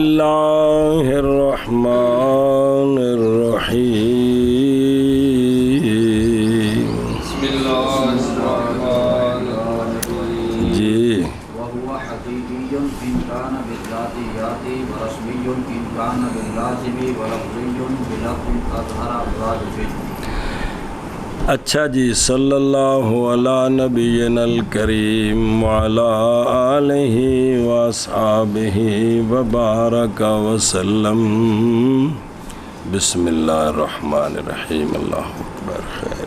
اللہ الرحمن الرحیم بسم اللہ الرحمن الرحیم جی وهو حقیقی ان کان بالذاتیات ورسمی ان کان باللازم ولفظی بلفظ اظہر الرادف. اچھا جی، صلی اللہ علی نبینا الکریم وعلی آلہ واصحابہ وبارک وسلم. بسم اللہ الرحمن الرحیم. اللہ اکبر. خیر.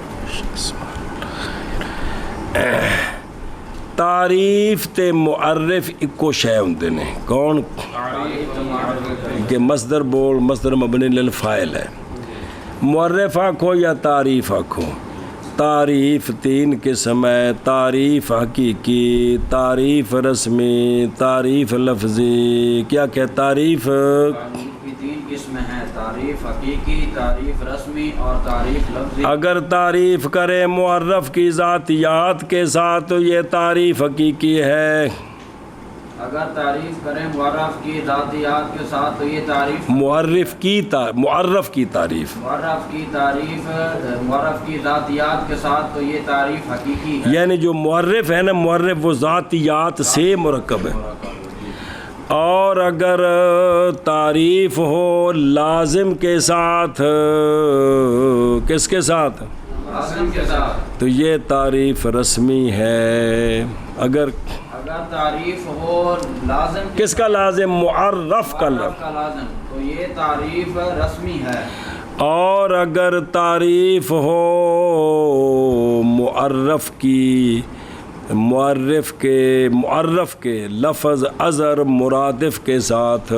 تعریف تے معرف اکو شے ہوندے نے. کون؟ کہ مصدر بول، مصدر مبنی للفاعل ہے. معرف آکھو یا تعریف آکھو. تعریف تین قسم ہے: تعریف حقیقی، تعریف رسمی، تعریف لفظی. کیا کہ تعریف کی تین قسم ہیں: تعریف حقیقی، تعریف رسمی اور تعریف لفظی. اگر تعریف کرے معرف کی ذاتیات کے ساتھ تو یہ تعریف حقیقی ہے. اگر تعریف کریں معرف کی ذاتیات کے ساتھ تو یہ تعریف معرف کی تعریف معرف کی ذاتیات کے ساتھ تو یہ تعریف حقیقی ہے. یعنی جو معرف ہے نا، معرف وہ ذاتیات سے مرکب ہے. اور اگر تعریف ہو لازم کے ساتھ، کس کے ساتھ؟ لازم کے ساتھ، تو یہ تعریف رسمی ہے. اگر تعریف ہو لازم، کس کا لازم؟ معرف کا لازم، تو یہ تعریف رسمی ہے. اور اگر تعریف ہو معرف کے لفظ اظہر مرادف کے ساتھ،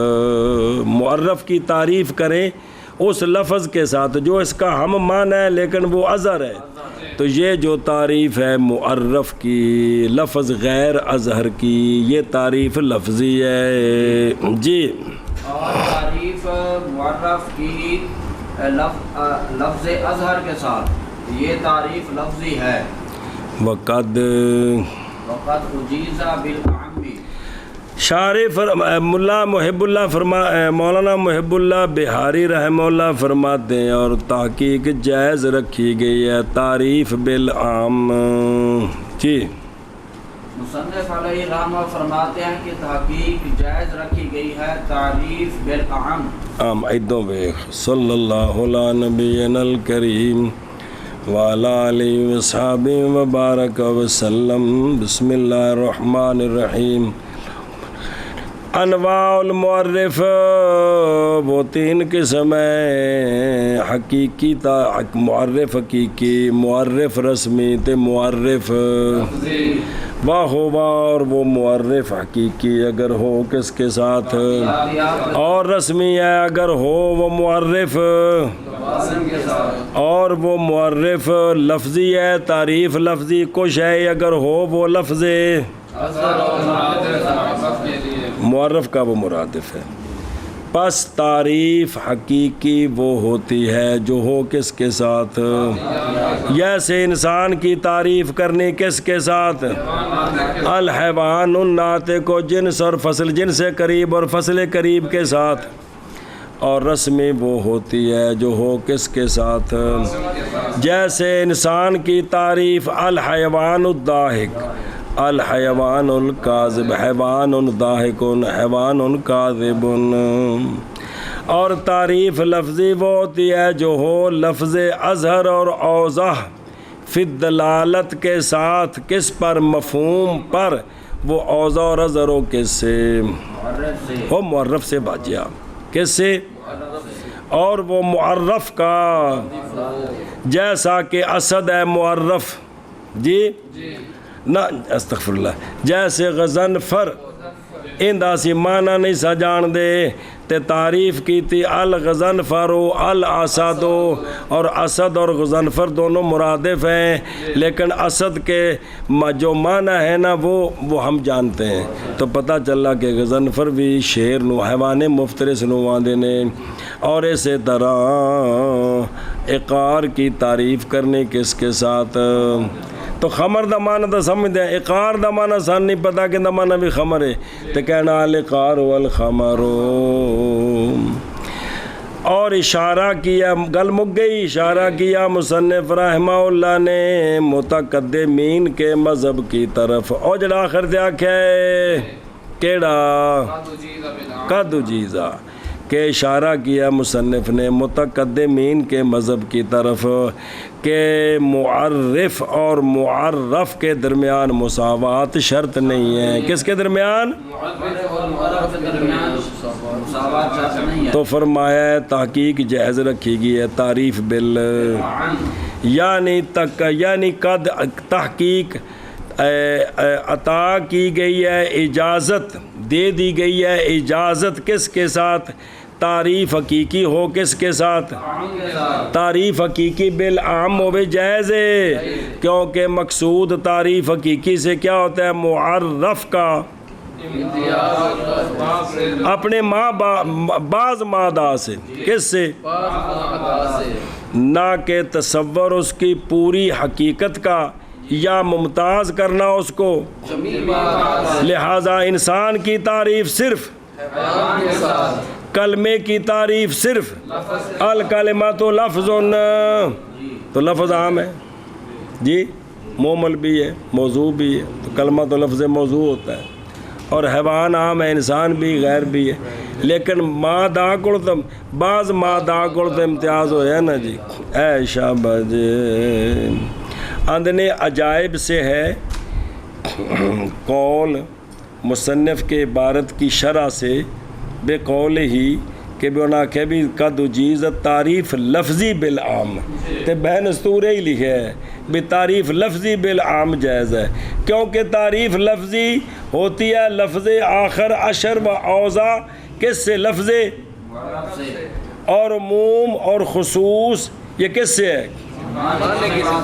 معرف کی تعریف کریں اس لفظ کے ساتھ جو اس کا ہم معنی ہے لیکن وہ اظہر ہے، تو یہ جو تعریف ہے معرف کی لفظ غیر اظہر کی، یہ تعریف لفظی ہے. جی. اور تعریف معرف کی لفظ اظہر کے ساتھ یہ تعریف لفظی ہے. وقد اجیز بالاعم. شارح مولانا محب اللہ بہاری رحمہ اللہ فرماتے ہیں اور تحقیق جائز رکھی گئی ہے تعریف بالعام. جی. مصنف علیہ رحمہ فرماتے ہیں کہ تحقیق جائز رکھی گئی ہے تعریف بالعام. عام ایدوں بیخ. صلی اللہ علی نبینا الکریم وعلی آلہ وصحابہ وبارک وسلم. بسم اللہ الرحمن الرحیم. انواع المعرف وہ تین قسم ہیں: حقیقی معرف حقیقی، معرف رسمی تے معرف اور وہ معرف حقیقی اگر ہو کس کے ساتھ، اور رسمی ہے اگر ہو وہ معرف، اور وہ معرف لفظی ہے تعریف لفظی کچھ ہے اگر ہو وہ لفظ معرف کا وہ مرادف ہے. پس تعریف حقیقی وہ ہوتی ہے جو ہو کس کے ساتھ، جیسے انسان کی تعریف کرنی کس کے ساتھ؟ الحیوان الناطق و جنس اور فصل، جنس قریب اور فصل قریب کے ساتھ. اور رسمی وہ ہوتی ہے جو ہو کس کے ساتھ؟ جیسے انسان کی تعریف الحیوان الضاحک، الحیوان الکاذب، حیوان ضاحک، حیوان کاذب. اور تعریف لفظی وہ ہوتی ہے جو ہو لفظ اظہر اور اوضح فی الدلالت کے ساتھ، کس پر؟ مفہوم پر. وہ اوضح اور اظہروں کس سے؟ وہ معرف سے باجیا. کس سے؟ اور وہ معرف کا جیسا کہ اسد ہے معرف. جی نہ استغفر اللہ. جیسے غضنفر اندہ سی معنی نہیں سا جان دے تے تعریف کی تھی الغضنفر و الاسد، اور اسد اور غضنفر دونوں مرادف ہیں لیکن اسد کے جو معنی ہے نا وہ ہم جانتے ہیں. تو پتہ چلا کہ غضنفر بھی شیر نو حیوان مفترس نو آندے نے. اور اسی طرح اقار کی تعریف کرنے کس کے ساتھ؟ تو خمر دا معنی تو سمجھتے ہیں، اقار دا معنی سان نہیں پتا کہ دا معنی بھی خمر ہے، تو کہنا القار والخمر۔ اور اشارہ کیا، گل مک گئی، اشارہ کیا مصنف رحمہ اللہ نے متقدمین کے مذہب کی طرف، اور جڑا آخر سے آکھیا ہے کیڑا قد جیزا، کہ اشارہ کیا مصنف نے متقدمین کے مذہب کی طرف کہ معرف اور معرف کے درمیان مساوات شرط نہیں ہے۔ کس کے درمیان؟ تو فرمایا ہے تحقیق جائز رکھی گئی ہے تعریف بال، یعنی قد تحقیق عطا کی گئی ہے، اجازت دے دی گئی ہے، اجازت کس کے ساتھ؟ تعریف حقیقی ہو کس کے ساتھ؟ تعریف حقیقی بالعام ہو بھی جائز ہے، کیونکہ مقصود تعریف حقیقی سے کیا ہوتا ہے؟ معرف کا اپنے بعض مادہ سے، کس سے؟ نہ کہ تصور اس کی پوری حقیقت کا یا ممتاز کرنا اس کو، لہذا انسان کی تعریف صرف، کلمے کی تعریف صرف، الکلمۃ لفظ، تو لفظ عام ہے جی، مومل بھی ہے موضوع بھی ہے، تو کلمہ تو لفظ موضوع ہوتا ہے، اور حیوان عام ہے، انسان بھی غیر بھی ہے، لیکن مادہ کلتم بعض مادہ کلتم امتیاز ہو ہے نا جی۔ اے شاباش اندنے عجائب سے ہے قول مصنف کے عبارت کی شرح سے بے قول ہی کہ بنا کہ بھی قد جیزت تعریف لفظی بالعام، تے بہن استورے ہی لکھے ہے بھی تعریف لفظی بالعام جائز ہے، کیونکہ تعریف لفظی ہوتی ہے لفظ آخر اشر و اوضاع، کس سے؟ لفظ، اور عموم اور خصوص یہ کس سے ہے؟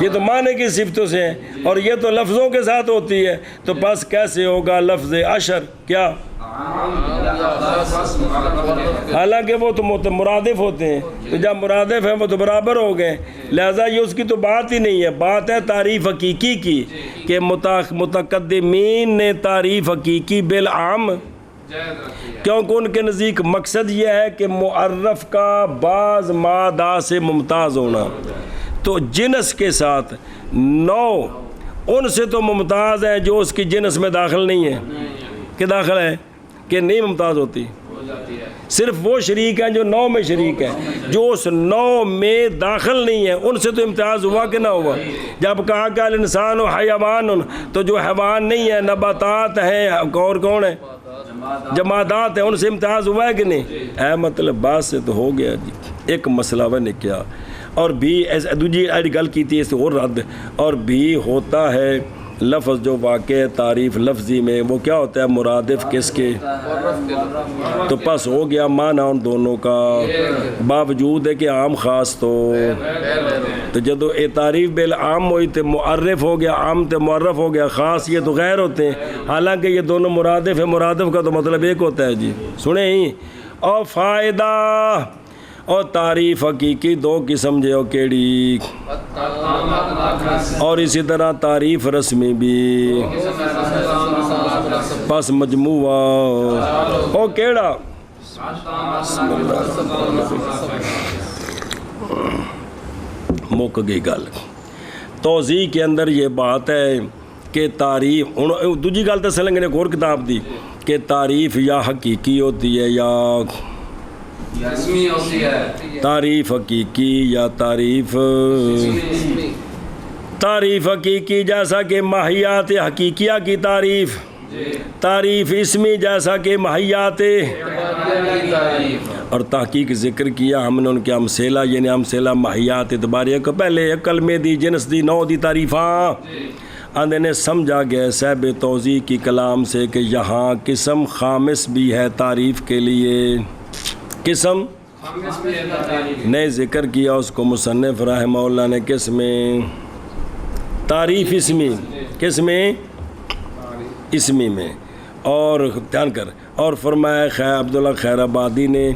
یہ تو معنی کی صفتوں سے ہیں، اور یہ تو لفظوں کے ساتھ ہوتی ہے، تو بس کیسے ہوگا لفظ اشر کیا؟ حالانکہ وہ تو مرادف ہوتے ہیں، تو جب مرادف ہیں وہ تو برابر ہو گئے، لہذا یہ اس کی تو بات ہی نہیں ہے، بات ہے تعریف حقیقی کی، کہ متقدمین نے تعریف حقیقی بالعام، کیونکہ ان کے نزدیک مقصد یہ ہے کہ معرف کا بعض مادہ سے ممتاز ہونا، تو جنس کے ساتھ نو ان سے تو ممتاز ہے جو اس کی جنس میں داخل نہیں ہے، کہ داخل ہے کہ نہیں ممتاز ہوتی، صرف وہ شریک ہیں جو نو میں شریک ہیں، جو اس نو میں داخل نہیں ہے ان سے تو امتیاز ہوا کہ نہ ہوا؟ جب کہا کہ الانسان و حیوان، تو جو حیوان نہیں ہے نباتات ہیں، اور کون ہے؟ جمادات ہیں، ان سے امتیاز ہوا ہے کہ نہیں؟ اے مطلب بات سے تو ہو گیا جی، ایک مسئلہ وہ نے کیا، اور بھی دوجی گل کی تھی اس سے اور رد، اور بھی ہوتا ہے لفظ جو واقع تعریف لفظی میں وہ کیا ہوتا ہے؟ مرادف کس کے؟ تو پس ہو گیا معنی ان دونوں کا، باوجود ہے کہ عام خاص تو جدو اے تعریف بالعام ہوئی تو معرف ہو گیا، عام تو معرف ہو گیا، خاص یہ تو غیر ہوتے ہیں، حالانکہ یہ دونوں مرادف ہے، مرادف کا تو مطلب ایک ہوتا ہے جی، سنیں ہی۔ اور فائدہ اور تعریف حقیقی دو قسم جو کیڑی، اور اسی طرح تعریف رسمی بھی، پس مجموعہ او کیڑا مک گئی گل۔ توضیح کے اندر یہ بات ہے کہ تعریف دوجی گل تو سلنگ نے ایک اور کتاب دی کہ تعریف یا حقیقی ہوتی ہے یا تعریف حقیقی یا تعریف حقیقی جیسا کہ ماہیات حقیقیہ کی تعریف، تعریف اسمی جیسا کہ ماہیات، اور تحقیق ذکر کیا ہم نے ان کے امثلہ، یعنی امثلہ ماہیات اعتباریہ کو پہلے کلمے دی، جنس دی، نو دی تعریفاں اندھے نے سمجھا گیا صاحب توضیح کی کلام سے کہ یہاں قسم خامس بھی ہے تعریف کے لیے، قسم نے ذکر کیا اس کو مصنف رحمہ اللہ نے کس میں؟ تعریف اسمی، کس میں؟ اسمی میں، اور دھیان کر، اور فرمایا عبداللہ خیر آبادی نے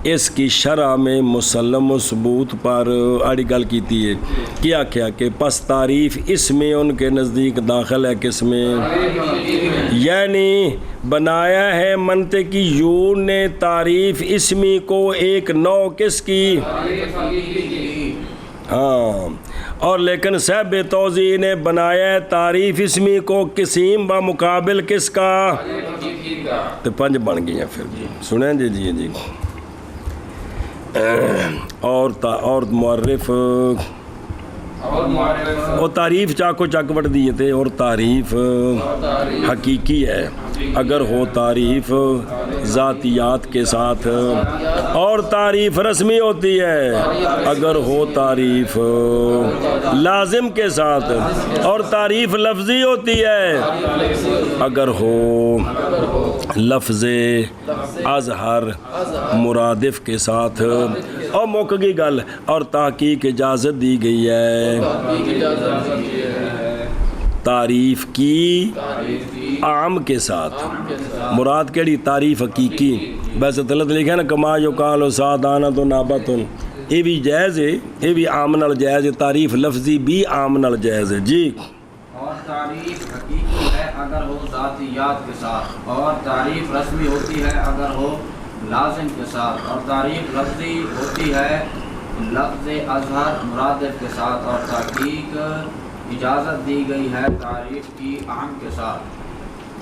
اس کی شرح میں مسلم و ثبوت پر آڑی گل کیتی ہے کیا کیا کہ پس تعریف اس میں ان کے نزدیک داخل ہے کس میں یعنی بنایا ہے منطقیون نے تعریف اسمی کو ایک نو کس کی ہاں اور لیکن صاحب توضیح نے بنایا ہے تعریف اسمی کو قسیم با مقابل کس کا تو پنج بن گئی ہیں پھر جی سنیں جی اور معرف اور تعریف چاکو چک وٹ دیے تھے اور تعریف حقیقی ہے اگر ہو تعریف ذاتیات کے ساتھ اور تعریف رسمی ہوتی ہے اگر ہو تعریف لازم کے ساتھ اور تعریف لفظی ہوتی ہے اگر ہو لفظ اظہر مرادف کے ساتھ اور موقع کی گل اور تحقیق اجازت دی گئی ہے تعریف کی عام کے ساتھ مراد کیڑی تعریف حقیقی ویسے غلط لکھا نا کما یقال سعدانہ تو نابتن یہ بھی جائز ہے یہ بھی عام نال جائز ہے تعریف لفظی بھی عام نال جائز ہے جی اور تعریف حقیقی ہے اگر ہو ذاتیات کے ساتھ اور تعریف رسمی ہوتی ہے اگر ہو لازم کے ساتھ اور تعریف لفظی ہوتی ہے لفظ اظہر مرادف کے ساتھ اور تحقیق اجازت دی گئی ہے تعریف کی عام کے ساتھ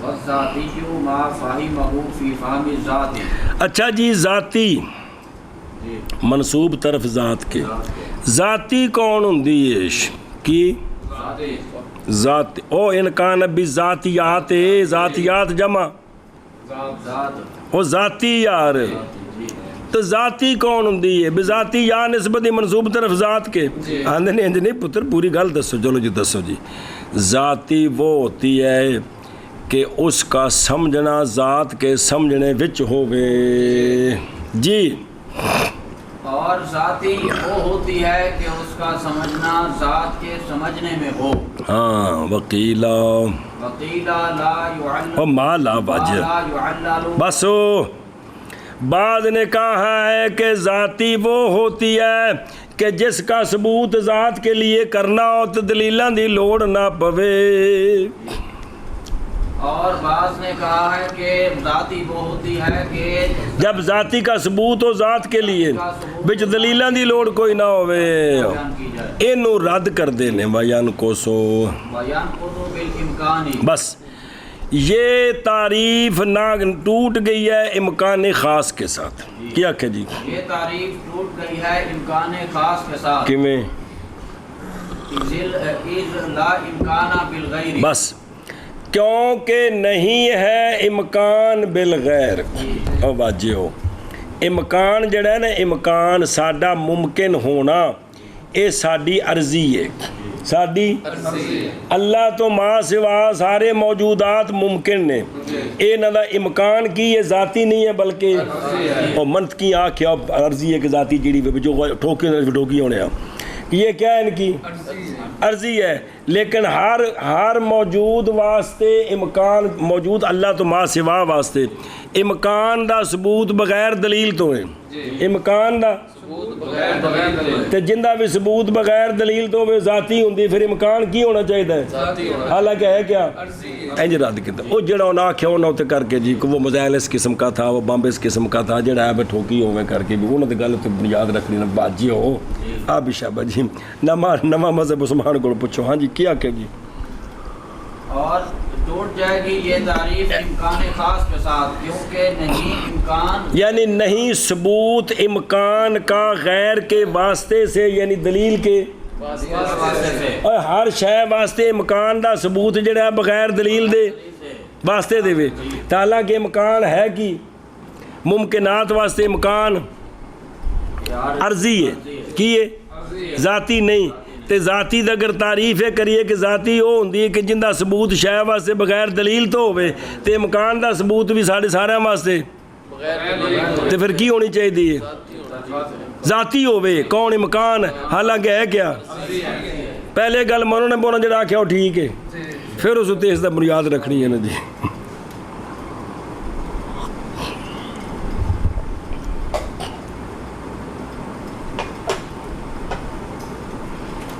والذاتی ما فہمہ فی فہم ذاتی اچھا جی ذاتی منصوب طرف ذات کے ذاتی کون ہوندی ہے کی ذات او انکان بھی ذاتیات ذاتیات جمع او ذاتی یار تو ذاتی کون ہوندی ہے بذاتی یا نسبتی منصوب طرف ذات کے آندھے نہیں پتر پوری گل دسو چلو جی دسو جی ذاتی وہ ہوتی ہے کہ اس کا سمجھنا ذات کے سمجھنے وچ ہوئے جی اور ذاتی وہ ہوتی ہے کہ اس کا سمجھنا ذات کے سمجھنے میں ہو ہاں وکیلا لا يعلل ما لا واجب لا يعلل بس بعد نے کہا ہے کہ ذاتی وہ ہوتی ہے کہ جس کا ثبوت ذات کے لیے کرنا ہو تو دلیلاں دی لوڑ نہ پوے اور بعض نے کہا ہے کہ ذاتی وہ ہوتی ہے کہ جب ذاتی کا ثبوت ہو ذات کے لیے بچ دلیلاں دی لوڑ کوئی نہ ہوئے بیان کی جائے اینو رد کر دینے بیان کو سو بیان کو تو بالامکانی بس یہ تعریف نہ ٹوٹ گئی ہے امکان خاص کے ساتھ کیا کہ جی یہ تعریف ٹوٹ گئی ہے امکان خاص کے ساتھ کیویں اذ لا امکان بالغیر بس کیونکہ نہیں ہے امکان بالغیر او واجہ ہو امکان جڑا ہے نا امکان ساڈا ممکن ہونا اے ساڈی عرضی ہے ساڈی اللہ تو ماں سوا سارے موجودات ممکن نے اے نہ دا امکان کی یہ ذاتی نہیں ہے بلکہ اور منطقی آنکھیں عرضی ہے کہ ذاتی جڑی جو ٹھوکی ہونے ہیں یہ کیا ہے ان کی عرضی ہے لیکن ہر موجود واسطے امکان موجود اللہ تو ما سوا واسطے امکان دا ثبوت بغیر دلیل تو ہے امکان دا تے جندہ بھی ثبوت بغیر دلیل تو وہ ذاتی ہوندی پھر امکان کی ہونا چاہیے حالانکہ ہے کیا انج رد کیتا او جڑا انہاں آکھیا انہاں تے کر کے جی وہ مزائل اس قسم کا تھا وہ بمب اس قسم کا تھا جڑا ہے ٹھوکی ہوے کر کے بھی انہاں دی گل تے بنیاد رکھنی نہ باجی ہو آ بھی شابہ جی نواں مذہب عثمان کو پوچھو ہاں جی کیا کہ جی اور ٹوٹ جائے گی یہ تعریف امکان خاص کے ساتھ کیونکہ نہیں امکان یعنی نہیں ثبوت امکان کا غیر کے واسطے سے یعنی دلیل کے واسطے سے اور ہر شے واسطے امکان دا ثبوت جڑا ہے بغیر دلیل دے واسطے دے وے حالانکہ امکان ہے کی ممکنات واسطے امکان عرضی ہے کی ہے ذاتی نہیں تے ذاتی دا اگر تعریف ہے کریے کہ ذاتی وہ ہوندی ہے کہ جندہ ثبوت شے واسطے بغیر دلیل تو ہوئے تے امکان دا ثبوت بھی ساڑھے سارے واسطے تے پھر کی ہونی چاہیے دی ذاتی ہوئے کون امکان حالانکہ ہے کیا پہلے گل منو نے بونا جڑا کیا ٹھیک ہے پھر اس تے اس دا بنیاد رکھنی ہے نا جی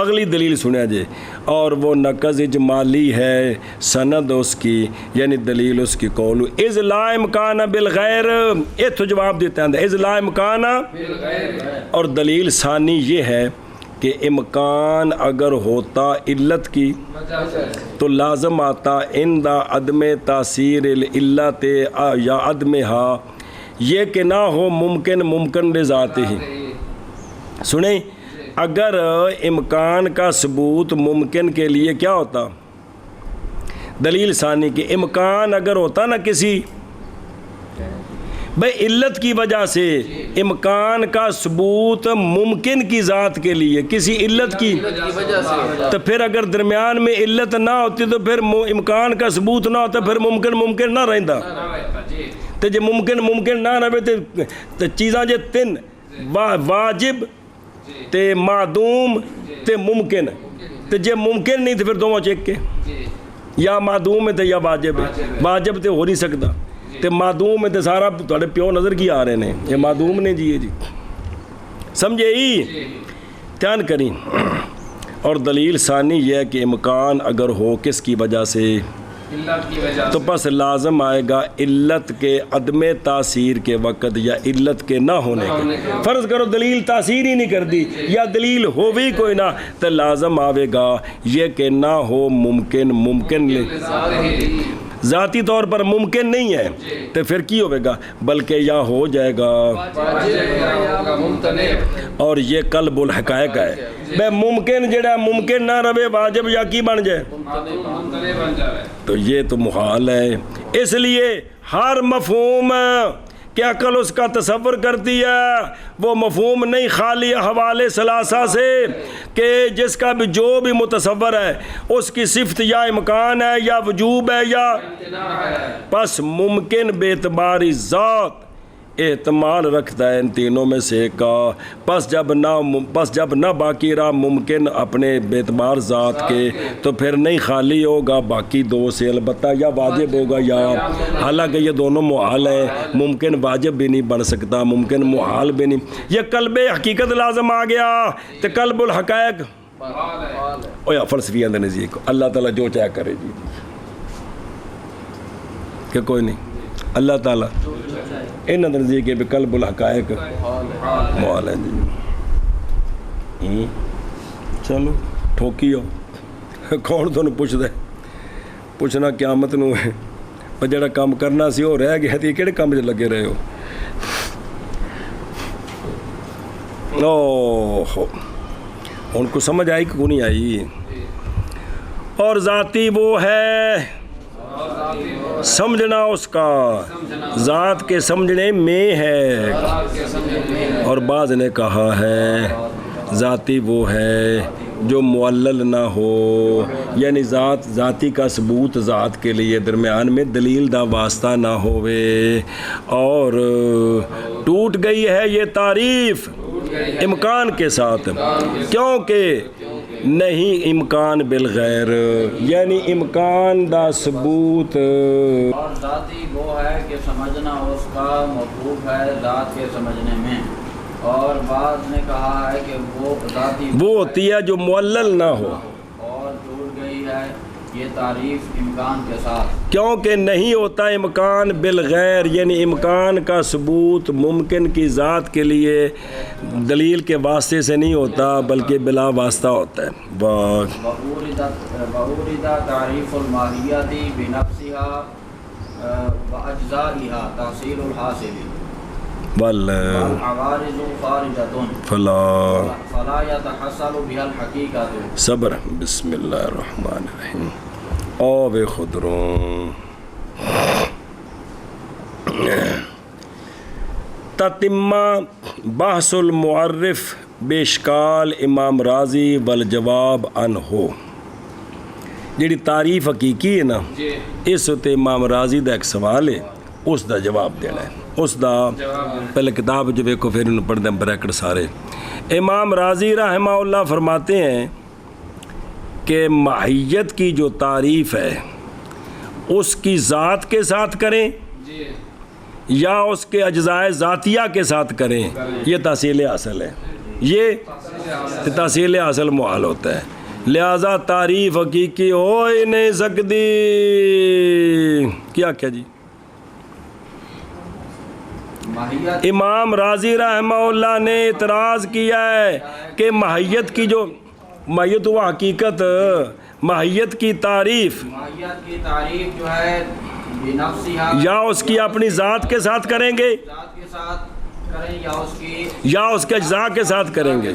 اگلی دلیل سنیا جی، اور وہ نقض اجمالی ہے سند اس کی، یعنی دلیل اس کی قول از لا امکان بالغیر، یہ تو جواب دیتے ہیں از لا امکان، اور دلیل ثانی یہ ہے کہ امکان اگر ہوتا علت کی تو لازم آتا اندہ عدم تاثیر العلت یا عدمہا، یہ کہ نہ ہو ممکن لذات ہی۔ سنیں، اگر امکان کا ثبوت ممکن کے لیے کیا ہوتا، دلیل ثانی کہ امکان اگر ہوتا نا کسی بھئی علت کی وجہ سے، امکان کا ثبوت ممکن کی ذات کے لیے کسی علت کی وجہ سے، تو پھر اگر درمیان میں علت نہ ہوتی تو پھر امکان کا ثبوت نہ ہوتا، پھر ممکن نہ رہتا، تو جے ممکن نہ رہے تو چیزاں جے تین واجب تے معدوم تے ممکن، تو جے ممکن نہیں تو پھر دونوں چیک کے یا معدوم ہے تے یا واجب ہے، واجب تے ہو نہیں سکتا، تے معدوم ہے تے سارا تھوڑے پیو نظر کی آ رہے ہیں، یہ معدوم نے جی سمجھے ہی دھیان کریں۔ اور دلیل ثانی یہ ہے کہ امکان اگر ہو کس کی وجہ سے تو بس لازم آئے گا علت کے عدم تاثیر کے وقت یا علت کے نہ ہونے کے، فرض کرو دلیل تاثیر ہی نہیں کر دی یا دلیل ہو بھی کوئی نہ، تو لازم آئے گا یہ کہ نہ ہو ممکن ذاتی طور پر ممکن نہیں ہے، تو پھر کی ہوئے گا بلکہ یا ہو جائے گا، اور یہ قلب الحقائق ہے بے ممکن جڑا ممکن نہ رہے واجب یا کی بن جائے، تو یہ تو محال ہے۔ اس لیے ہر مفہوم کہ عقل اس کا تصور کرتی ہے وہ مفہوم نہیں خالی حوالے ثلاثہ سے، کہ جس کا بھی جو بھی متصور ہے اس کی صفت یا امکان ہے یا وجوب ہے یا پس ممکن بے اعتباری ذات احتمال رکھتا ہے ان تینوں میں سے ایک کا، پس جب نہ باقی رہا ممکن اپنے بے اعتبار ذات کے تو پھر نہیں خالی ہوگا باقی دو سے، البتہ یا واجب ہوگا یا، حالانکہ یہ دونوں محال ہیں، ممکن واجب بھی نہیں بن سکتا، ممکن محال بھی نہیں، یہ قلب حقیقت لازم آ گیا تو قلب الحقائق اویا فلسفیاں دے نزدیک اللہ تعالیٰ جو چاہے کرے جی، کہ کوئی نہیں اللہ تعالیٰ ان نزدیک بھی قلب الحقائق محال ہے جی۔ چلو ٹھوکی ہو کون تھانوں پوچھ دے، پوچھنا قیامت نو ہے، پر جڑا کام کرنا سی وہ رہ گیا، کہڑے کام وچ لگے رہے ہو؟ اوہ ان کو سمجھ آئی کہ نہیں آئی؟ اور ذاتی وہ ہے سمجھنا اس کا ذات کے سمجھنے میں ہے، اور بعض نے کہا ہے ذاتی وہ ہے جو معلل نہ ہو، یعنی ذاتی کا ثبوت ذات کے لیے درمیان میں دلیل دا واسطہ نہ ہوئے، اور ٹوٹ گئی ہے یہ تعریف امکان کے ساتھ، کیونکہ نہیں امکان بالغیر، یعنی امکان دا ثبوت، اور ذاتی وہ ہے کہ سمجھنا اس کا مطلوب ہے ذات کے سمجھنے میں، اور بعض نے کہا ہے کہ وہ ذاتی وہ ہوتی ہے جو معلل نہ ہو، اور ٹوٹ گئی ہے یہ تعریف امکان کے ساتھ، کیونکہ نہیں ہوتا امکان بالغیر، یعنی امکان کا ثبوت ممکن کی ذات کے لیے دلیل کے واسطے سے نہیں ہوتا بلکہ بلا واسطہ ہوتا ہے۔ وَأُورِدَ تعریف الماہیت بنفسها وأجزائها تحصیل الحاصل والعوارض خارجة فلا يتحصل بها الحقیقت۔ صبر، بسم اللہ الرحمن الرحیم۔ آب خضروں تتمہ بحث المعرف باشکال امام راضی والجواب عنہ، جیڑی تعریف حقیقی ہے نا اس تے امام راضی دا ایک سوال ہے، اس دا جواب دینا ہے، اس دا پہلے کتاب جو دیکھو پھر انہوں پڑھ دیں بریکٹ سارے۔ امام راضی رحمہ اللہ فرماتے ہیں کہ ماہیت کی جو تعریف ہے اس کی ذات کے ساتھ کریں یا اس کے اجزائے ذاتیہ کے ساتھ کریں، یہ تحصیل حاصل ہے۔ یہ تحصیل حاصل محال ہوتا ہے، لہذا تعریف حقیقی ہو ہی نہیں سکتی۔ کیا جی؟ امام راضی رحمہ اللہ نے اعتراض کیا ہے کہ ماہیت کی جو ماہیت ہوا حقیقت، ماہیت کی تعریف جو ہے یا اس کی اپنی ذات کے ساتھ کریں گے ذات کے ساتھ کریں یا اس کے اجزاء کے ساتھ کریں گے۔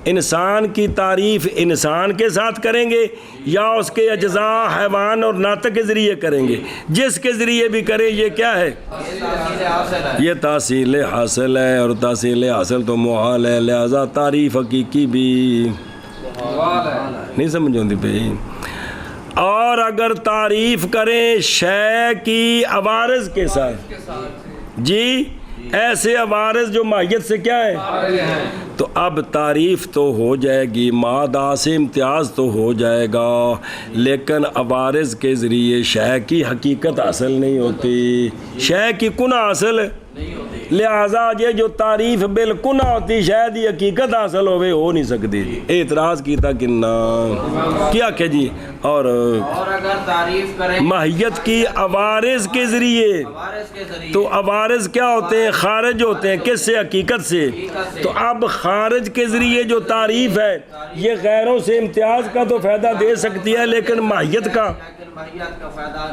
انسان کی تعریف انسان کے ساتھ کریں گے یا اس کے اجزاء حیوان اور ناطق کے ذریعے کریں گے؟ جس کے ذریعے بھی کریں یہ کیا ہے؟ یہ تحصیل حاصل ہے، اور تحصیل حاصل تو محال ہے، لہذا تعریف حقیقی بھی نہیں سمجھ ہوتی پہ۔ اور اگر تعریف کریں شے کی عوارض کے ساتھ، جی ایسے عوارض جو ماہیت سے کیا ہے، تو اب تعریف تو ہو جائے گی، مادہ سے امتیاز تو ہو جائے گا، لیکن عوارض کے ذریعے شے کی حقیقت حاصل نہیں ہوتی، شے کی کنہ حاصل نہیں ہوتی، لہذا یہ جو تعریف بالکنہ ہوتی شاید یہ حقیقت حاصل ہوئے ہو نہیں سکتی۔ اعتراض کیتا کنہ کیا کہ جی؟ اور اگر تعریف کریں ماہیت کی عوارض کے ذریعے، تو عوارض کیا ہوتے ہیں؟ خارج ہوتے ہیں، کس سے؟ حقیقت سے۔ تو اب خارج کے ذریعے جو تعریف ہے یہ غیروں سے امتیاز کا تو فائدہ دے سکتی ہے، لیکن ماہیت کا فائدہ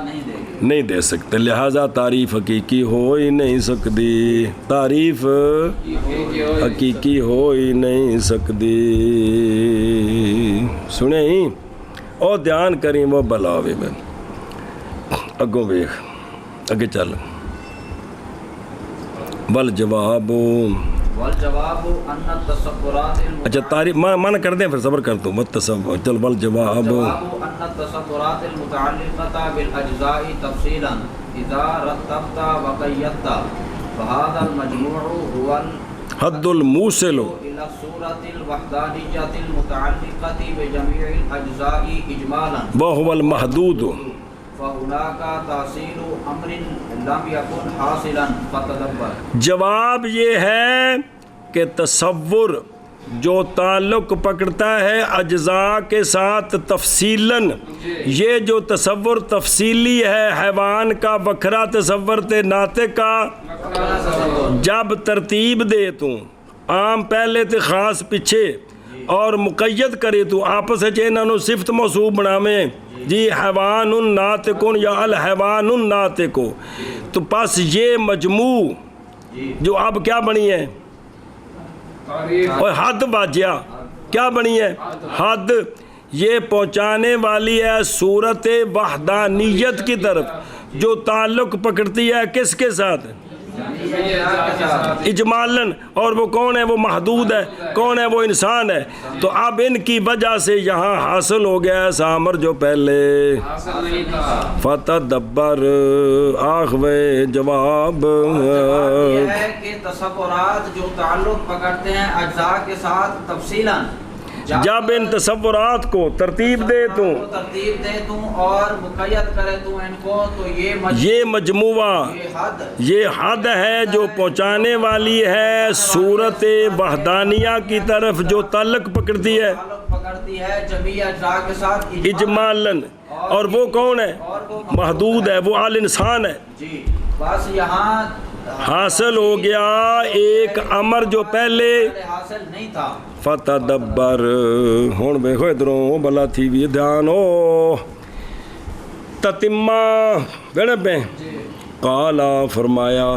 نہیں دے سکتے، لہذا تعریف حقیقی ہو ہی نہیں سکتی، تعریف حقیقی ہو ہی نہیں سکتی۔ سنیں ہی اور دھیان کریں وہ بلاوے میں اگوں ویخ اگے چل۔ والجواب اچھا تعریف مانا کر دیں پھر صبر کرتا ہوں تصور چل۔ والجواب ان التصورات المتعلقة بالاجزاء تفصيلا اذا رتبت وقيدت فهذا المجموع هو حد الموصل الى الصورة الوحدانية المتعلقة بجميع الاجزاء اجمالا وهو المحدود، فهناك تحصيل امر لم يكن حاصلا فتدبر۔ جواب یہ ہے کہ تصور جو تعلق پکڑتا ہے اجزاء کے ساتھ تفصیلاً، یہ جو تصور تفصیلی ہے، حیوان کا وکھرا تصور تے ناطق کا جب ترتیب دے تو عام پہلے تے خاص پیچھے اور مقید کرے تو آپس انہاں نوں صفت موصوف بناویں، جی حیوان ناطق یا الحیوان ناطق، تو پس یہ مجموع جو اب کیا بنی ہے اور حد واجہ کیا بنی ہے؟ حد، یہ پہنچانے والی ہے صورت وحدانیت کی طرف جو تعلق پکڑتی ہے کس کے ساتھ؟ اجمالاً، اور وہ کون ہے؟ وہ محدود ہے، کون ہے؟ وہ انسان ہے۔ تو اب ان کی وجہ سے یہاں حاصل ہو گیا ہے سامر جو پہلے فتدبر آخوے جواب یہ ہے کہ تصورات جو تعلق پکڑتے ہیں اجزاء کے ساتھ تفصیلاً، جب ان تصورات کو ترتیب دے تو اور مقید کرے تو ان کو، تو یہ مجموعہ یہ حد ہے جو پہنچانے والی ہے صورت وحدانیہ کی طرف جو تعلق پکڑتی ہے جمیع اجزاء کے ساتھ اجمالاً، اور وہ کون ہے؟ محدود ہے، وہ الانسان ہے۔ جی بس یہاں حاصل ہو گیا ایک امر جو پہلے حاصل نہیں تھا۔ فتدبر ہون بیکھو ادھروں بلا تھی بھی دھیان ہو تتمہ بیڑے پہ قالا فرمایا،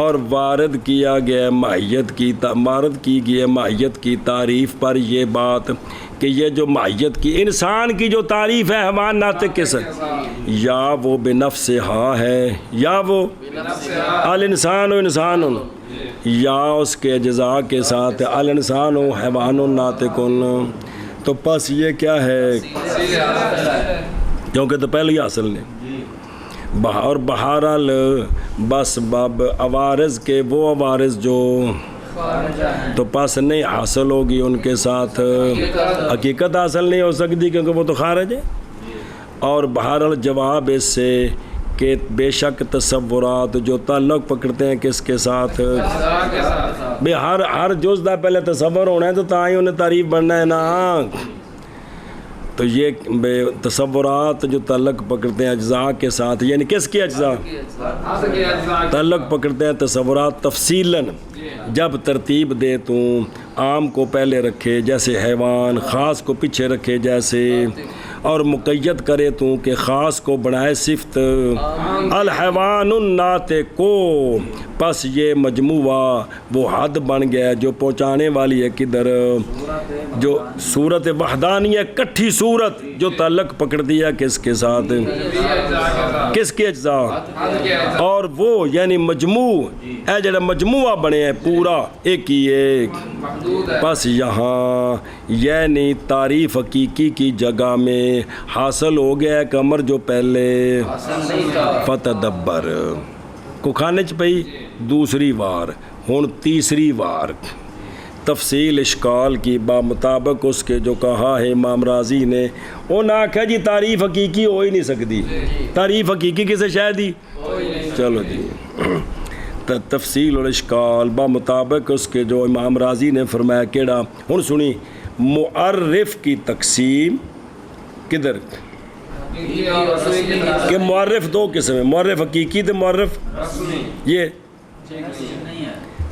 اور وارد کیا گیا ماہیت کی وارد کی گئی ماہیت کی تعریف پر یہ بات کہ یہ جو ماہیت کی انسان کی جو تعریف ہے حیوان ناطق کے ساتھ، یا وہ بنفس ہا ہے یا وہ الانسان و انسان، یا اس کے اجزاء کے ساتھ الانسان و حیوان ناطق، تو پس یہ کیا ہے؟ کیونکہ تو پہلے ہی حاصل نہیں، اور بہرحال بس باب عوارض کے وہ عوارض جو تو پس نہیں حاصل ہوگی ان کے ساتھ حقیقت حاصل نہیں ہو سکتی کیونکہ وہ تو خارج ہے۔ اور بہرحال جواب اس سے کہ بے شک تصورات جو تعلق پکڑتے ہیں کس کے ساتھ، بے ہر جز دا پہلے تصور ہونا ہے تو تاں ہی انہیں تعریف بننا ہے نا. تو یہ بے تصورات جو تعلق پکڑتے ہیں اجزاء کے ساتھ، یعنی کس کے اجزاء تعلق پکڑتے ہیں تصورات تفصیلاً، جب ترتیب دے تو عام کو پہلے رکھے جیسے حیوان، خاص کو پیچھے رکھے جیسے، اور مقید کرے تو کہ خاص کو بنائے صفت. الحیوان الناطق کو، پس یہ مجموعہ وہ حد بن گیا جو پہنچانے والی ہے کدھر، جو صورت وحدانیہ کٹھی صورت جو تعلق پکڑ دیا کس کے ساتھ، کس کے اجزاء، اور وہ یعنی مجموع اے جڑا مجموعہ بنے ہے پورا ایک ہی ایک. پس یہاں یعنی تعریف حقیقی کی جگہ میں حاصل ہو گیا ایک امر جو پہلے فتدبر کو کھانے چ پئی دوسری وار، ہن تیسری وار تفصیل اشکال کی مطابق اس کے جو کہا ہے امام رازی نے. وہ نہ آکھا جی تعریف حقیقی ہو ہی نہیں سکتی، تعریف حقیقی کسے شاید ہی، چلو جی تفصیل اور اشکال مطابق اس کے جو امام رازی نے فرمایا کیڑا. ہن سنی معرف کی تقسیم کدھر کہ معرف دو قسم ہے، معرف حقیقی تو معرف یہ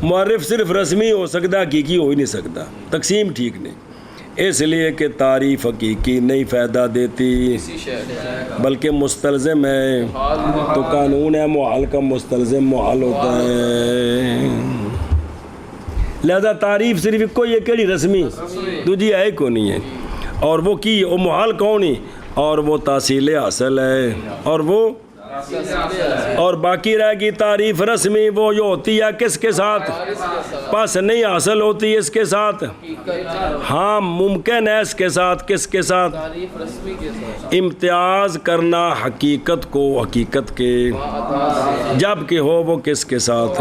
معرف صرف رسمی ہو سکتا، حقیقی ہو ہی نہیں سکتا، تقسیم ٹھیک نہیں. اس لیے کہ تعریف حقیقی نہیں فائدہ دیتی بلکہ مستلزم ہے، تو قانون ہے محال کا مستلزم محال ہوتا ہے. لہذا تعریف صرف کوئی ہے کیڑی رسمی دوجی ہے کو نہیں ہے، اور وہ کی وہ محال کون ہی، اور وہ تحصیل حاصل ہے، اور وہ اور باقی رہ گی تعریف رسمی وہ جو ہوتی ہے کس کے ساتھ، پس نہیں حاصل ہوتی اس کے ساتھ، ہاں ممکن ہے اس کے ساتھ، کس کے ساتھ، امتیاز کرنا حقیقت کو حقیقت کے، جب کہ ہو وہ کس کے ساتھ،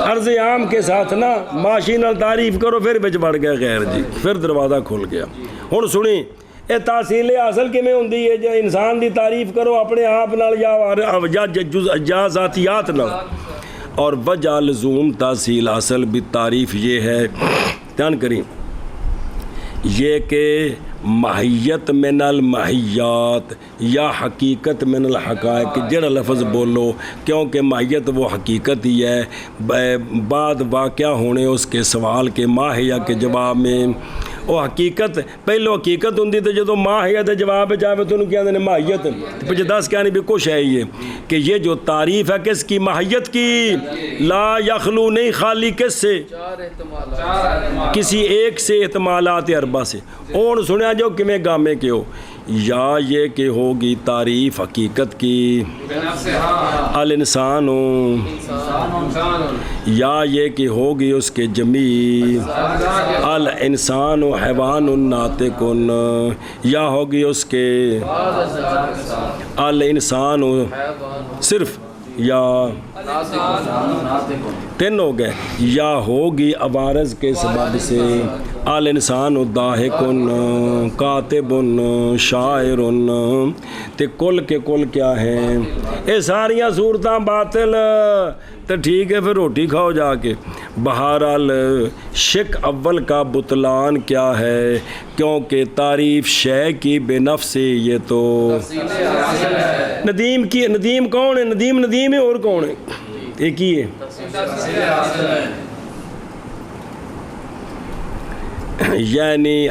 عرض عام کے ساتھ نا. ماشینل تعریف کرو پھر بچ بڑھ گیا غیر جی، پھر دروازہ کھل گیا. ہن سنی یہ تحصیل حاصل کیویں ہوندی ہے، جو انسان دی تعریف کرو اپنے آپ نال یا ذاتیات نال، اور وجہ لزوم تحصیل حاصل بھی تعریف یہ ہے، دھیان کریں، یہ کہ ماہیت من الماہیات یا حقیقت من الحقائق، جڑا لفظ بولو کیونکہ ماہیت وہ حقیقت ہی ہے، بعد واقعہ ہونے اس کے سوال کے ماہیہ کے جواب میں وہ حقیقت پہلو حقیقت ہوں تو جدو ماہیت جواب جاوے تو انہوں کیا دینے ماہیت، پھر دس کہانی بھی کچھ ہے یہ کہ یہ جو تعریف ہے کس کی، ماہیت کی، لا یخلو نہیں خالی کس سے، کسی ایک سے احتمالات اربع سے. اور سنیا جو کمیں گامے کے ہو، یا یہ کہ ہوگی تعریف حقیقت کی الانسان، یا یہ کہ ہوگی اس کے جمیع الانسان حیوان ناطق، یا ہوگی اس کے الانسان صرف یا تین ہو گئے، یا ہوگی عوارض کے سبب سے الانسان ضاحک کاتب شاعر، تے کل کے کل کیا ہیں یہ ساریاں صورتاں باطل، تو ٹھیک ہے پھر روٹی کھاؤ جا کے. بہرحال شک اول کا بطلان کیا ہے، کیونکہ تعریف شے کی بے نفس، یہ تو ندیم کی، ندیم کون ہے، ندیم ہے اور کون ہے، ایک ہی ہے. یعنی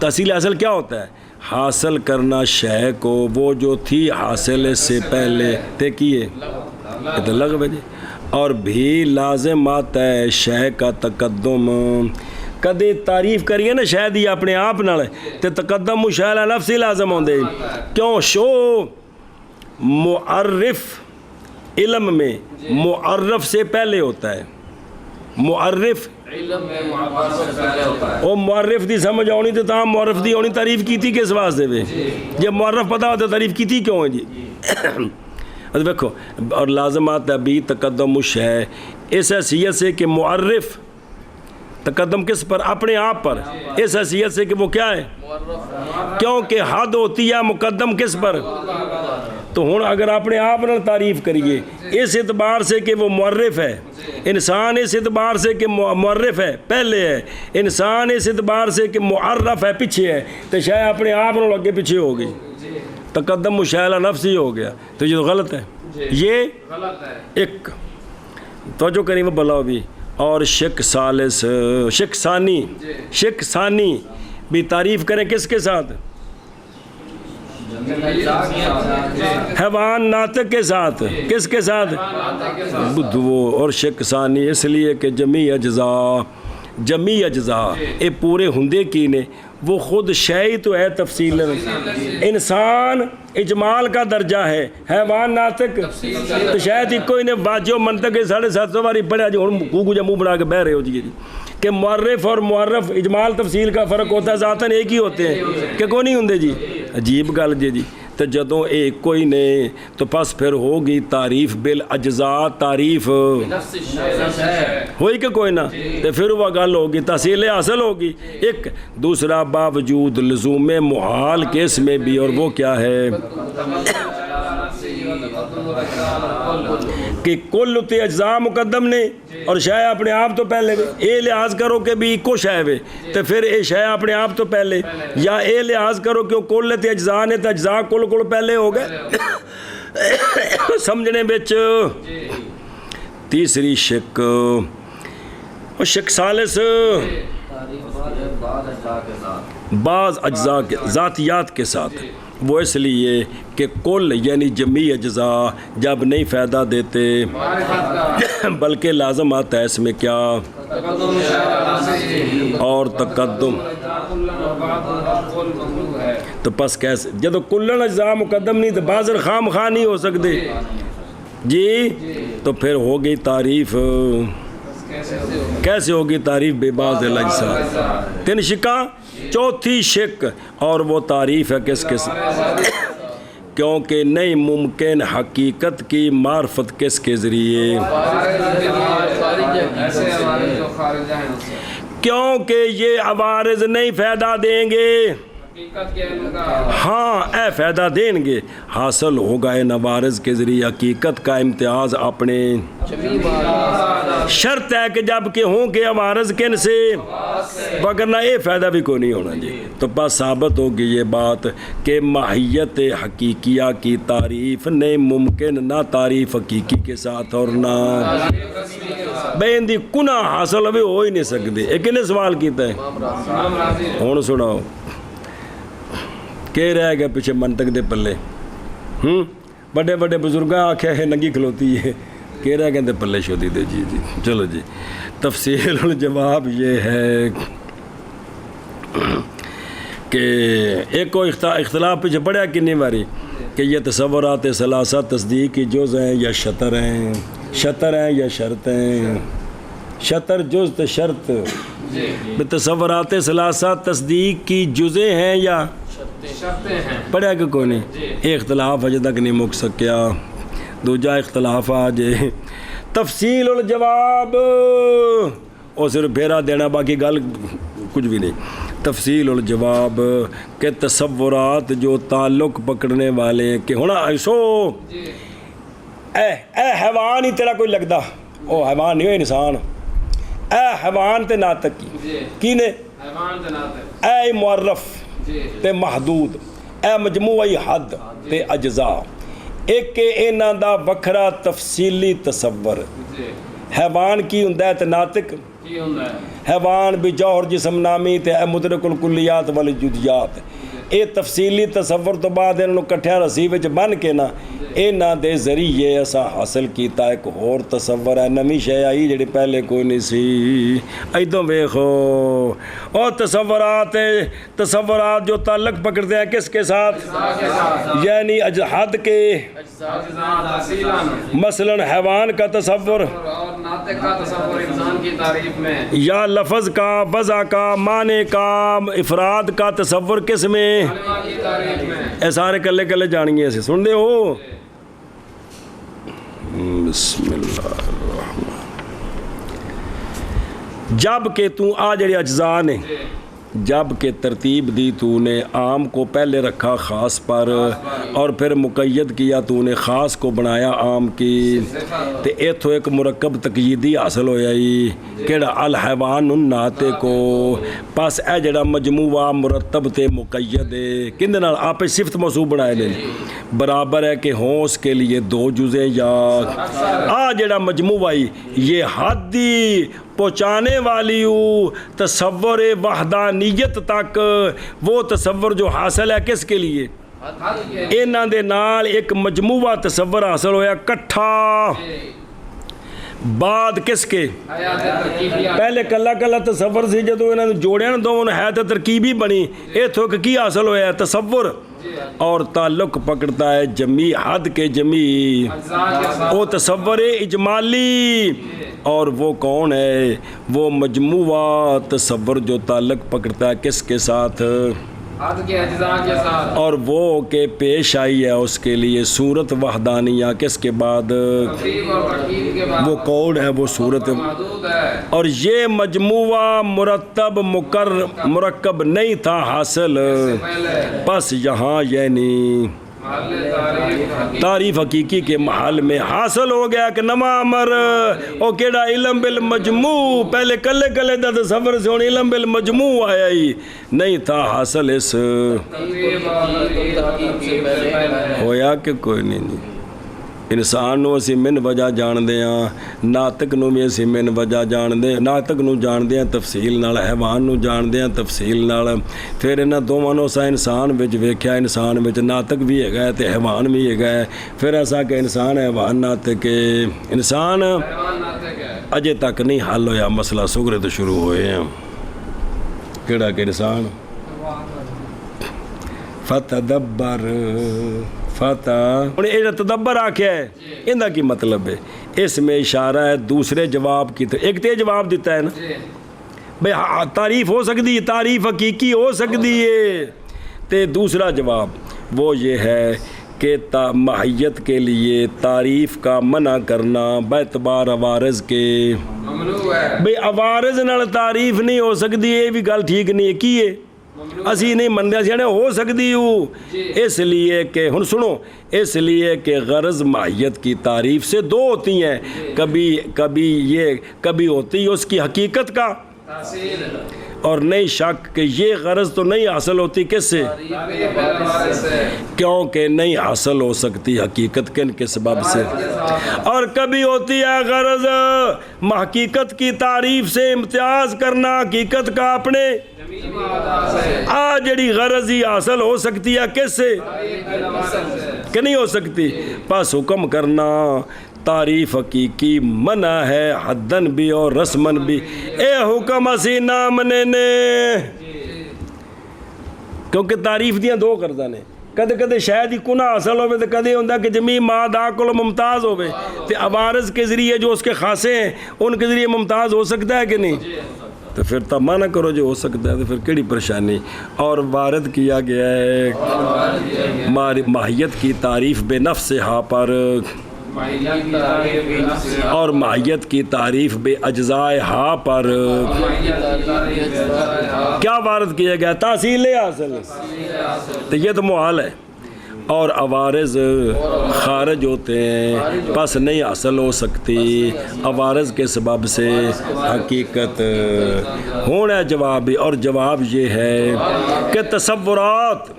تحصیل حاصل کیا ہوتا ہے، حاصل کرنا شے کو وہ جو تھی حاصل اس سے پہلے تے کیے تو لغو ہے جی، اور بھی لازم آتا ہے شے کا تقدم. کدے تعریف کریے نا شاید ہی اپنے آپ نال تے تقدم مشاہلہ نفسی لازم ہوندے، کیوں شو معرف علم میں معرف سے پہلے ہوتا ہے، معرف او معرف دی سمجھ آنی تو تاں معرف دی آنی تعریف کی تھی کس واسطے پہ، جب معرف پتہ ہوتا تعریف کی تھی کیوں ہے جی. دیکھو اور لازمات ابھی تقدم ہے اس حیثیت سے کہ معرف تقدم کس پر، اپنے آپ پر، اس حیثیت سے کہ وہ کیا ہے، کیونکہ حد ہوتی ہے مقدم کس پر، تو ہوں اگر اپنے آپ نال تعریف کریے اس اعتبار سے کہ وہ معرف ہے انسان، اس اعتبار سے کہ معرف ہے پہلے ہے انسان، اس اعتبار سے کہ معرف ہے پیچھے ہے، تو شاید اپنے آپ نال اگے پیچھے ہو گئی، تقدم مشاہلہ نفس ہی ہو گیا، تو یہ تو غلط ہے، یہ ایک توجہ کریں وہ بلاؤ بھی۔ اور شک ثالث، شک ثانی، شک ثانی بھی تعریف کریں کس کے ساتھ؟ حیوان ناطق کے ساتھ، کس کے ساتھ؟ بدھو۔ اور شک ثانی اس لیے کہ جمی اجزاء یہ پورے ہندے کی نے، وہ خود شے تو ہے تفصیل، انسان اجمال کا درجہ ہے، حیوان ناطق تو شاید ہی کوئی نے واجو منطق 750 باری پڑھا جی ہوں کو جا منہ بنا کے بہ رہے ہو جی کہ معرف اور معرف اجمال تفصیل کا فرق ہوتا ہے، ذاتاً ایک ہی ہوتے ہیں کہ کوئی نہیں ہوں جی، عجیب گل جی تو جدوں ایک کوئی نے تو پس پھر ہوگی تعریف بالاجزاء، تعریف ہوئی کہ کوئی نہ، تو پھر وہ گل ہوگی تحصیل حاصل ہوگی۔ ایک دوسرا باوجود لزوم محال کے اس میں بھی، اور وہ کیا ہے کہ کل تے اجزاء مقدم نے اور شے اپنے آپ تو پہلے اے لحاظ کرو کہ بھی کو شے وے تو پھر اے شے اپنے آپ تو پہلے، یا اے لحاظ کرو کہ کل تے اجزاء نے تو اجزاء کل پہلے ہو گئے سمجھنے بچ۔ تیسری شک اور شک ثالث بعض اجزاء کے ذاتیات کے ساتھ، وہ اس لیے کہ کل یعنی جمی اجزاء جب نہیں فائدہ دیتے بلکہ لازم آتا ہے اس میں کیا اور تقدم، تو پس کیسے جب کلن اجزاء مقدم نہیں تو بعض خام خواہ نہیں ہو سکتے جی، تو پھر ہوگی تعریف کیسے ہوگی تعریف بے بعض الاجزاء۔ تین شکا، چوتھی شک اور وہ تعریف ہے کس کس، کیونکہ نہیں ممکن حقیقت کی معرفت کس کے ذریعے، کیونکہ یہ عوارض نہیں فائدہ دیں گے، ہاں اے فائدہ دیں گے، حاصل ہوگا ان عوارض کے ذریعے حقیقت کا امتیاز اپنے، شرط ہے کہ جب کہ ہوں کہ عوارض کن سے، وگرنہ یہ فائدہ بھی کوئی نہیں ہونا جی۔ تو بس ثابت ہوگی یہ بات کہ ماہیت حقیقیہ کی تعریف نہیں ممکن، نہ تعریف حقیقی کے ساتھ اور نہ بے اندی کنہ حاصل ابھی ہو ہی نہیں سکتے۔ ایک نے سوال کیتا ہے ہوں سناؤ کہ رہ گیا پیچھے منطق دے پلے، بڑے بڑے بزرگاں آکھیا ہے ننگی کھلوتی ہے، کہ رہ گئے پلے شودی دے جی جی چلو جی۔ تفصیل الجواب یہ ہے کہ ایک کو اختلاف پیچھے پڑھا کنی باری کہ یہ تصورات ثلاثہ تصدیق کی جز ہیں یا شطر ہیں، شطر ہیں یا شرط ہیں، شطر جز تو شرط، تصورات ثلاثہ تصدیق کی جزیں ہیں یا پڑھا کہ کوئی نہیں، یہ اختلاف اجے تک نہیں مک سکیا۔ دوجا اختلاف آج تفصیل الجواب اور صرف پھیرا دینا، باقی گل کچھ بھی نہیں۔ تفصیل الجواب کہ تصورات جو تعلق پکڑنے والے کہ ہونا ایسو اے حیوان ہی تیرا کوئی لگدا، او حیوان نہیں ہو انسان، اے حیوان تے ناطق کی نے، اے معرف تے محدود، اے مجموعی حد تے اجزاء، ایک کہ انہاں دا وکھرا تفصیلی تصور، حیوان کی ہوندا ہے تے ناطق، حیوان بھی جوہر جسم نامی تے مدرک الکلیات والجزیات، اے تفصیلی تصور تو بعد انہوں کٹھیا رسی وچ بن کے نا انہاں دے ذریعے اسا حاصل کیتا ایک اور تصور ہے، نمی شے آئی جڑی پہلے کوئی نہیں سی۔ ایدوں ویکھو اور تصورات جو تعلق پکڑتے ہیں کس کے ساتھ، یعنی حد کے، مثلا حیوان کا تصور یا لفظ کا، وضع کا، معنی کا، افراد کا تصور کس میں، اے سارے کلے کلے جانگی ایسے سن دے ہو۔ بسم اللہ الرحمن، جب کہ تو آ جڑے اجزاء نے جب کہ ترتیب دی تو نے عام کو پہلے رکھا خاص پر اور پھر مقید کیا تو نے خاص کو بنایا عام کی تے ایتھو ایک مرکب تقییدی حاصل ہویا ہی کیڑا الحیوان الناطق کو پس اے جڑا مجموعہ مرتب تے مقید ہے کندے نال آپ صفت موصوف بنائے نے برابر ہے کہ ہوں اس کے لیے دو جزیں یا جڑا مجموعہ یہ حدی پہنچانے والی تصور وحدانیت تک وہ تصور جو حاصل ہے کس کے لیے انہاں دے نال ایک مجموعہ تصور حاصل ہویا کٹھا بعد کس کے پہلے کلا کلا تصور سی جدو انہاں جوڑیا نا دونوں ہے تو ترکیبی بنی ایتھو کی حاصل ہویا ہے تصور اور تعلق پکڑتا ہے جمی حد کے جمی وہ تصور اجمالی اور وہ کون ہے وہ مجموعہ تصور جو تعلق پکڑتا ہے کس کے ساتھ حد کے اجزاء کے ساتھ اور وہ کہ پیش آئی ہے اس کے لیے صورت وحدانیہ کس کے بعد وہ کون ہے وہ صورت اور یہ مجموعہ مرتب مرکب نہیں تھا حاصل پس یہاں یعنی تعریف حقیقی کے محل میں حاصل ہو گیا کہ نما امر او کیڑا علم بالمجموع پہلے کلے کلے دا تصور سے علم بالمجموع آیا ہی نہیں تھا حاصل اس ہویا کہ کوئی نہیں انسان نو اسی من وجہ جان دے ہاں ناطق نو بھی اسی من وجہ جان دے ناطق نو جان دے ہاں تفصیل نال حیوان نو جان دے ہاں تفصیل نال پھر انہاں دوواں نو سا انسان وچ ویکھیا انسان وچ ناطق بھی ہے تے حیوان بھی ہے پھر ایسا کہ انسان حیوان ناطق انسان اجے تک نہیں حل ہویا مسئلہ سغرے تو شروع ہوئے ہیں کیڑا کہ انسان فتدبر فتح انہیں تدبر آکھیا ہے اندہ کی مطلب ہے اس میں اشارہ ہے دوسرے جواب کی طرف ایک تے جواب دیتا ہے نا بھئی تعریف ہو سکتی ہے تعریف حقیقی ہو سکتی ہے تے دوسرا جواب وہ یہ ہے کہ ماہیت کے لیے تعریف کا منع کرنا باعتبار عوارض کے بھئی عوارض نال تعریف نہیں ہو سکتی یہ بھی گل ٹھیک نہیں ہے کی ہے اسی نہیں مندیا سی ہو سکتی ہوں اس لیے کہ ہن سنو اس لیے کہ غرض ماہیت کی تعریف سے دو ہوتی ہیں کبھی ہوتی ہے اس کی حقیقت کا اور نہیں شک کہ یہ غرض تو نہیں حاصل ہوتی کس سے کیونکہ نہیں حاصل ہو سکتی حقیقت کن کے سبب سے اور کبھی ہوتی ہے غرض حقیقت کی تعریف سے امتیاز کرنا حقیقت کا اپنے جڑی غرض ہی حاصل ہو سکتی ہے کس سے کہ نہیں ہو سکتی پس حکم کرنا تعریف حقیقی منع ہے حدن بھی اور رسمن بھی اے حکم اسی نامنے نے کیونکہ تعریف دیاں دو کردہ نے کدے کدے شاید ہی کنہ حاصل ہوئے تو کدے ہوندہ کہ جمی ماد آکل ممتاز ہوئے تو عوارض کے ذریعے جو اس کے خاصے ہیں ان کے ذریعے ممتاز ہو سکتا ہے کہ نہیں تو پھر تمہ نہ کرو جو ہو سکتا ہے تو پھر کیڑی پریشانی اور وارد کیا گیا ہے ماہیت کی تعریف بے نفس ہا پر اور ماہیت کی تعریف بے اجزاء ہا پر کیا وارد کیا گیا تحصیل حاصل تو یہ تو محال ہے اور عوارض خارج ہوتے ہیں پس نہیں حاصل ہو سکتی عوارض کے سبب سے حقیقت ہونا جواب بھی اور جواب یہ ہے کہ تصورات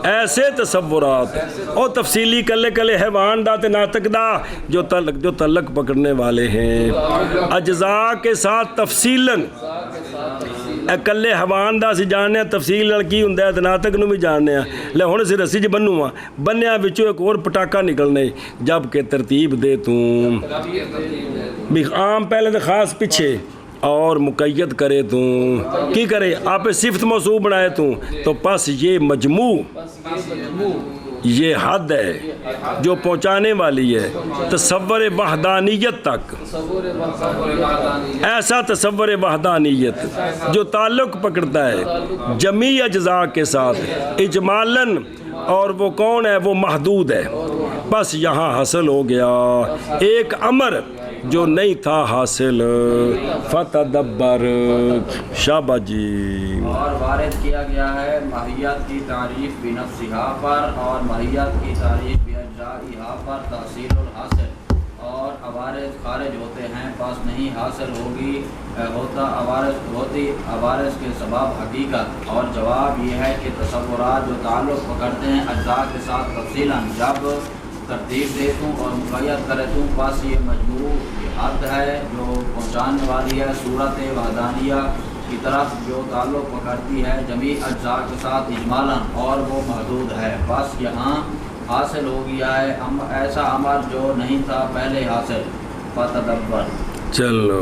ایسے تصورات اور تفصیلی کلے کلے حیوان دا تے ناطق دا جو تعلق پکڑنے والے ہیں اجزاء کے ساتھ تفصیلاً کلے حیوان دا سی جاننے ہیں تفصیل لڑکی ہوں دے ناطق نو بھی جاننے ہیں لے ہونے سے رسی جی بنوں ہاں بنیا بچو ایک اور پٹاکا نکلنے جبکہ ترتیب دے توں بھی عام پہلے تو خاص پیچھے اور مقید کرے توں کی کرے آپ صفت موصوف بنائے توں تو پس یہ مجموع یہ حد ہے جو پہنچانے والی ہے تصور وحدانیت تک ایسا تصور وحدانیت جو تعلق پکڑتا ہے جمی اجزاء کے ساتھ اجمالاً اور وہ کون ہے وہ محدود ہے بس یہاں حاصل ہو گیا ایک امر جو نہیں تھا حاصل فتدبر شابہ جی اور وارد کیا گیا ہے ماہیت کی تعریف بنفسہا پر اور ماہیت کی تعریف باجزائہا پر تحصیل الحاصل اور عوارض خارج ہوتے ہیں پس نہیں حاصل ہوتا عوارض کے سبب حقیقت اور جواب یہ ہے کہ تصورات جو تعلق پکڑتے ہیں اجزاء کے ساتھ تفصیلاً جب ترتیب دے دوں اور مقید کرے دوں پس یہ مجموع حد ہے جو پہنچانے والی ہے صورت وحدانیہ کی طرف جو تعلق پکڑتی ہے جمیع اجزاء کے ساتھ اجمالاً اور وہ محدود ہے بس یہاں حاصل ہو گیا ہے ایسا امر جو نہیں تھا پہلے حاصل فتدبر چلو